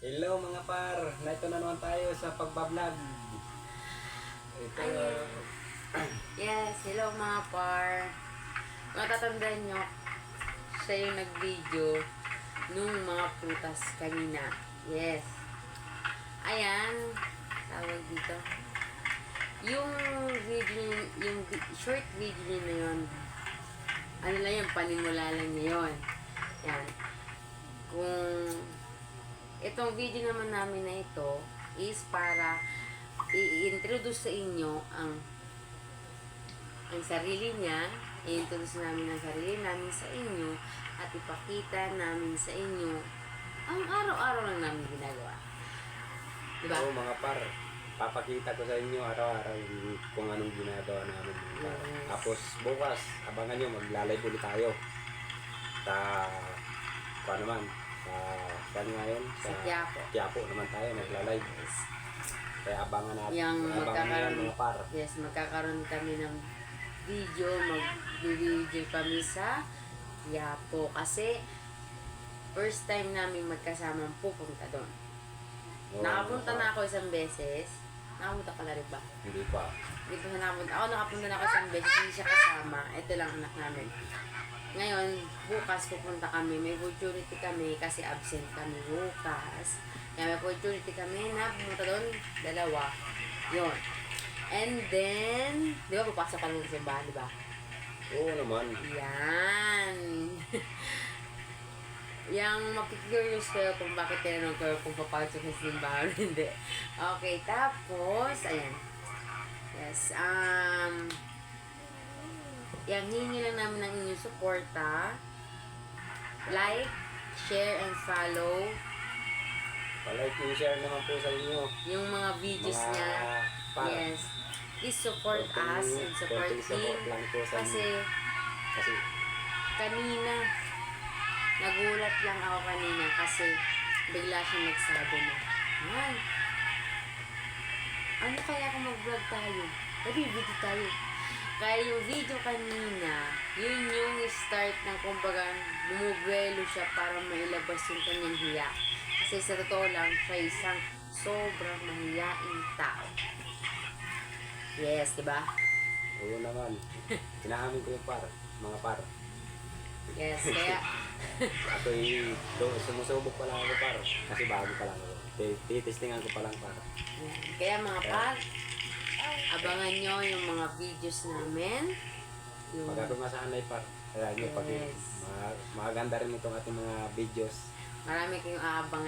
Hello mga par, narito na naman tayo sa pagbablog. Ito, Yes, hello mga par. Matatandaan nyo, siya yung nag-video nung mga prutas kanina. Yes. Ayan, tawag dito. Yung video, yung short video na yun, ano lang yun, panimula lang niya yun. Yan. Kung itong video naman namin na ito is para i-introduce sa inyo ang sarili niya, i-introduce namin ang sarili namin sa inyo at ipakita namin sa inyo ang araw-araw lang namin ginagawa. Diba? Oo mga par, papakita ko sa inyo araw-araw kung anong ginagawa namin mga par. Yes. Tapos bukas, abangan nyo, maglalive ulit tayo. Paano naman? Saan ngayon? Sa Quiapo. Quiapo naman tayo, maglalive. Kaya abangan natin. Yung Abangan nyo mga par. yes, magkakaroon kami ng video, mag-video kami sa Quiapo kasi first time namin magkasamang pupunta doon. Oo, Nakapunta mga na par. ako isang beses. Nakapunta ka na rin ba? Hindi pa. Hindi pa siya nakapunta. Ako nakapunta na ako isang beses, hindi siya kasama. Ito lang anak namin. Ngayon, bukas pupunta kami. May opportunity kami kasi absent kami bukas. Kaya may opportunity kami na pumunta doon, dalawa. Yun. And then, di ba papasok ka lang sa simbahan, di ba? Oo naman. Yan. Yang mapikurious kayo kung bakit tinanong kayo kung papasok sa simbahan, hindi. Okay, tapos, ayan. Yes, yang hingi lang namin ng inyong suporta. Like, share, and follow Palike and share naman po sa inyo. yung mga videos Mga niya. par. Yes. Please support us and support konting support him. lang po sa Kasi inyo. Kasi kanina, nagulat lang ako kanina kasi bigla siya nagsabi na, ay, ano kaya kung mag-vlog tayo? Nabibigit tayo. Kaya yung video kanina, yun yung start ng kumbaga bumubuelo siya para mailabas yung kanyang hiya. Kasi sa totoo lang, siya isang sobrang mahiyaing tao. Yes, diba? oo naman. Kinaamin ko yung par, mga par. Yes, kaya Ako'y sumusubok pa lang ako par. Kasi bago pa lang ako. Titestingan ko pa lang par. yan. Kaya mga par, abangan nyo yung mga videos namin. Yung, Pag ako masanay par. Kaya nyo pag Yes. maganda rin itong ating mga videos. marami kayong aabangan